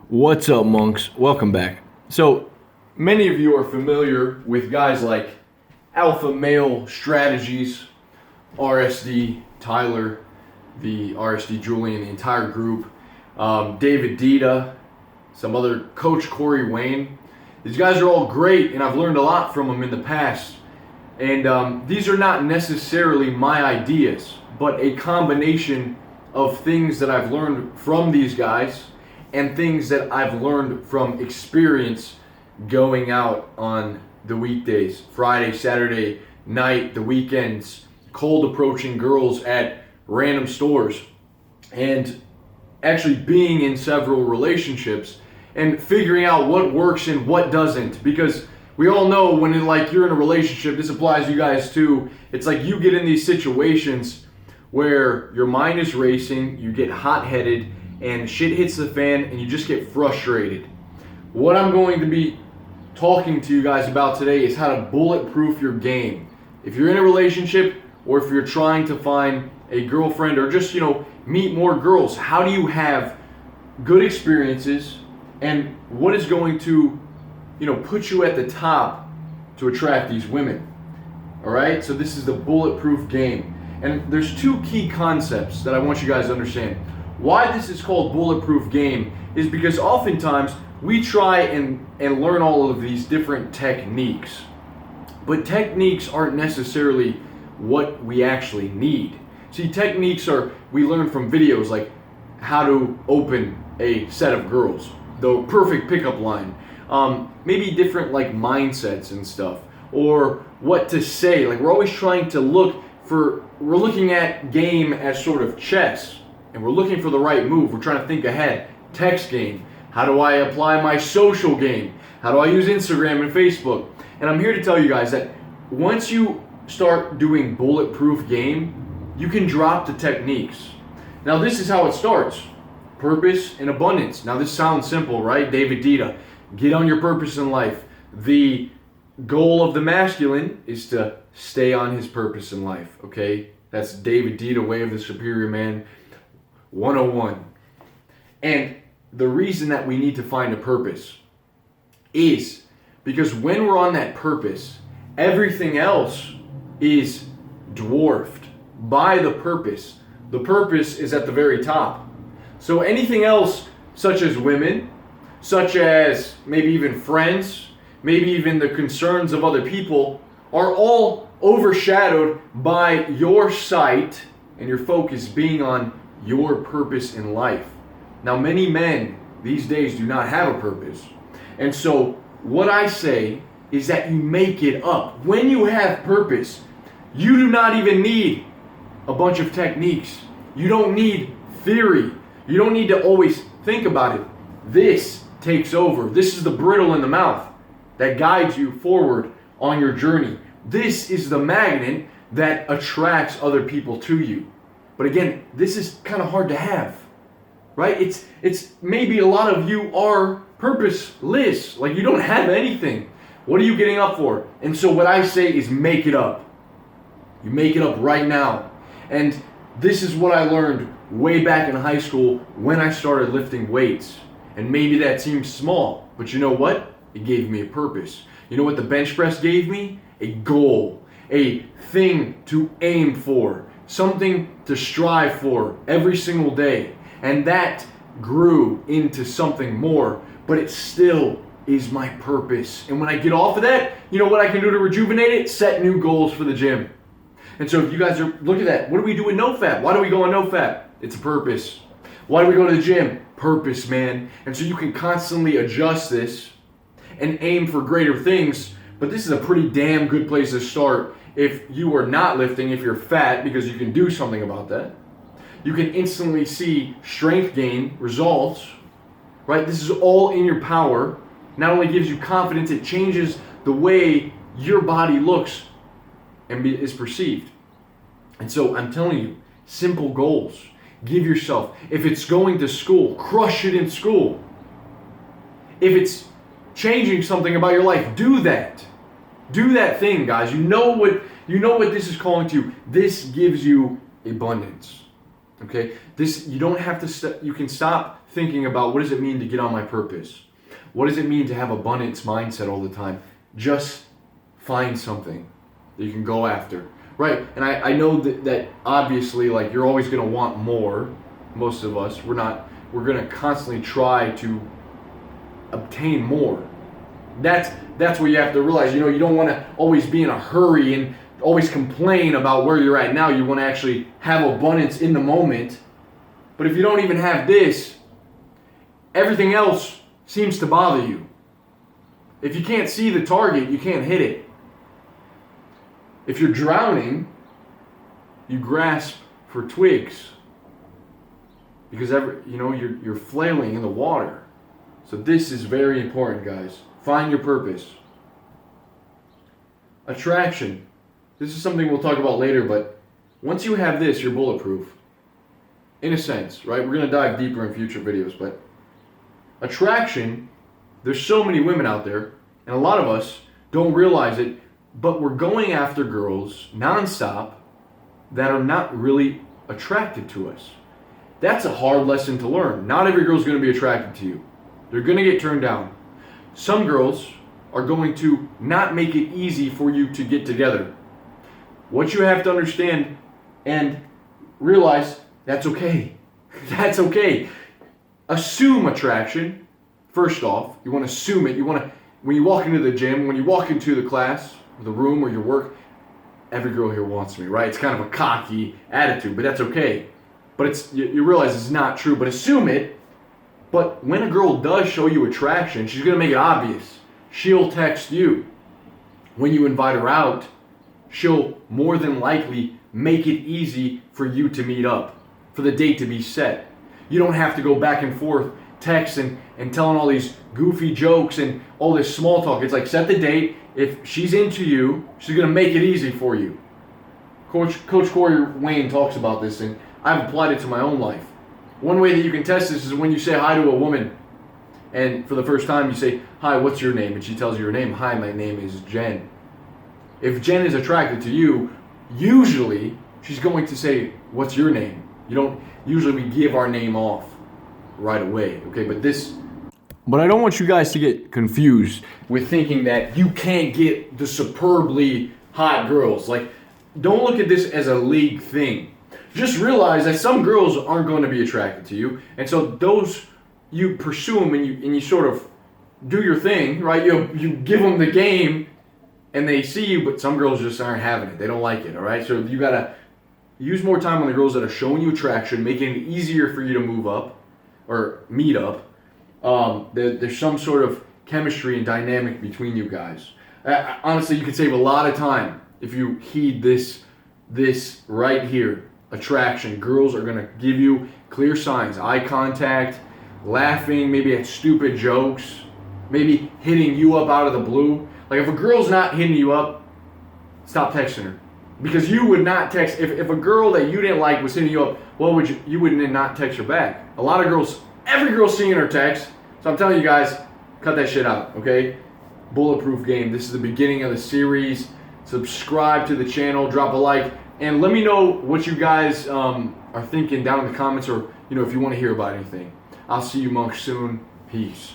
What's up, monks? Welcome back. So, many of you are familiar with guys like Alpha Male Strategies, RSD, Tyler, the RSD Julian, the entire group, David Dita, some other Coach Corey Wayne. These guys are all great, and I've learned a lot from them in the past. And these are not necessarily my ideas, but a combination of things that I've learned from these guys and things that I've learned from experience going out on the weekdays, Friday, Saturday night, the weekends, cold approaching girls at random stores, and actually being in several relationships and figuring out what works and what doesn't. Because we all know when you're in a relationship, this applies to you guys too, it's like you get in these situations where your mind is racing, you get hot-headed, and shit hits the fan and you just get frustrated. What I'm going to be talking to you guys about today is how to bulletproof your game. If you're in a relationship or if you're trying to find a girlfriend or just, meet more girls, how do you have good experiences and what is going to, put you at the top to attract these women? All right? So this is the bulletproof game. And there's two key concepts that I want you guys to understand. Why this is called bulletproof game is because oftentimes we try and learn all of these different techniques. But techniques aren't necessarily what we actually need. See, techniques we learn from videos like how to open a set of girls, the perfect pickup line, maybe different mindsets and stuff, or what to say. We're always trying to we're looking at game as sort of chess. And we're looking for the right move. We're trying to think ahead. Text game. How do I apply my social game? How do I use Instagram and Facebook? And I'm here to tell you guys that once you start doing bulletproof game, you can drop the techniques. Now this is how it starts. Purpose and abundance. Now this sounds simple, right? David Dita. Get on your purpose in life. The goal of the masculine is to stay on his purpose in life, okay? That's David Dita, Way of the Superior Man 101. And the reason that we need to find a purpose is because when we're on that purpose, everything else is dwarfed by the purpose. The purpose is at the very top. So anything else, such as women, such as maybe even friends, maybe even the concerns of other people, are all overshadowed by your sight and your focus being on your purpose in life. Now, many men these days do not have a purpose. And so what I say is that you make it up. When you have purpose, you do not even need a bunch of techniques. You don't need theory. You don't need to always think about it. This takes over. This is the brittle in the mouth that guides you forward on your journey. This is the magnet that attracts other people to you. But again, this is kind of hard to have, right? It's maybe a lot of you are purposeless. You don't have anything. What are you getting up for? And so what I say is make it up. You make it up right now. And this is what I learned way back in high school when I started lifting weights. And maybe that seems small, but you know what? It gave me a purpose. You know what the bench press gave me? A goal, a thing to aim for. Something to strive for every single day. And that grew into something more, but it still is my purpose. And when I get off of that, you know what I can do to rejuvenate it? Set new goals for the gym. And so if you guys look at that, what do we do with NoFap? Why do we go on NoFap? It's a purpose. Why do we go to the gym? Purpose, man. And so you can constantly adjust this and aim for greater things, but this is a pretty damn good place to start. If you are not lifting, if you're fat, because you can do something about that. You can instantly see strength gain results, right? This is all in your power. Not only gives you confidence, it changes the way your body looks and is perceived. And so I'm telling you, simple goals. Give yourself, if it's going to school, crush it in school. If it's changing something about your life, do that. Do that thing, guys. You know what this is calling to you. This gives you abundance. Okay? You don't have to you can stop thinking about what does it mean to get on my purpose? What does it mean to have abundance mindset all the time? Just find something that you can go after. Right, and I know that obviously, like, you're always going to want more. Most of us, we're going to constantly try to obtain more. That's what you have to realize. You know, you don't want to always be in a hurry and always complain about where you're at now. You want to actually have abundance in the moment. But if you don't even have this, everything else seems to bother you. If you can't see the target, you can't hit it. If you're drowning, you grasp for twigs because you're flailing in the water. So this is very important, guys. Find your purpose. Attraction. This is something we'll talk about later, but once you have this, you're bulletproof. In a sense, right? We're going to dive deeper in future videos, but attraction, there's so many women out there, and a lot of us don't realize it, but we're going after girls nonstop that are not really attracted to us. That's a hard lesson to learn. Not every girl's going to be attracted to you. They're going to get turned down. Some girls are going to not make it easy for you to get together. What you have to understand and realize, that's okay. That's okay. Assume attraction. First off, you want to assume it. When you walk into the gym, when you walk into the class, the room or your work, every girl here wants me, right? It's kind of a cocky attitude, but that's okay. But you realize it's not true, but assume it. But when a girl does show you attraction, she's going to make it obvious. She'll text you. When you invite her out, she'll more than likely make it easy for you to meet up, for the date to be set. You don't have to go back and forth texting and telling all these goofy jokes and all this small talk. It's like, set the date. If she's into you, she's going to make it easy for you. Coach Corey Wayne talks about this, and I've applied it to my own life. One way that you can test this is when you say hi to a woman, and for the first time you say, hi, what's your name? And she tells you her name. Hi, my name is Jen. If Jen is attracted to you, usually she's going to say, what's your name? You don't usually we give our name off right away, okay? But I don't want you guys to get confused with thinking that you can't get the superbly hot girls. Like, don't look at this as a league thing. Just realize that some girls aren't going to be attracted to you, and so those you pursue them and you sort of do your thing, right? You give them the game, and they see you, but some girls just aren't having it. They don't like it, all right? So you gotta use more time on the girls that are showing you attraction, making it easier for you to move up or meet up. There's some sort of chemistry and dynamic between you guys. Honestly, you could save a lot of time if you heed this right here. Attraction. Girls are going to give you clear signs. Eye contact, laughing, maybe at stupid jokes, maybe hitting you up out of the blue. Like, if a girl's not hitting you up, stop texting her. Because you would not text, if a girl that you didn't like was hitting you up, you wouldn't not text her back. A lot of girls, every girl's seeing her text. So I'm telling you guys, cut that shit out, okay? Bulletproof Game. This is the beginning of the series. Subscribe to the channel, drop a like, and let me know what you guys are thinking down in the comments, or if you want to hear about anything. I'll see you monks soon. Peace.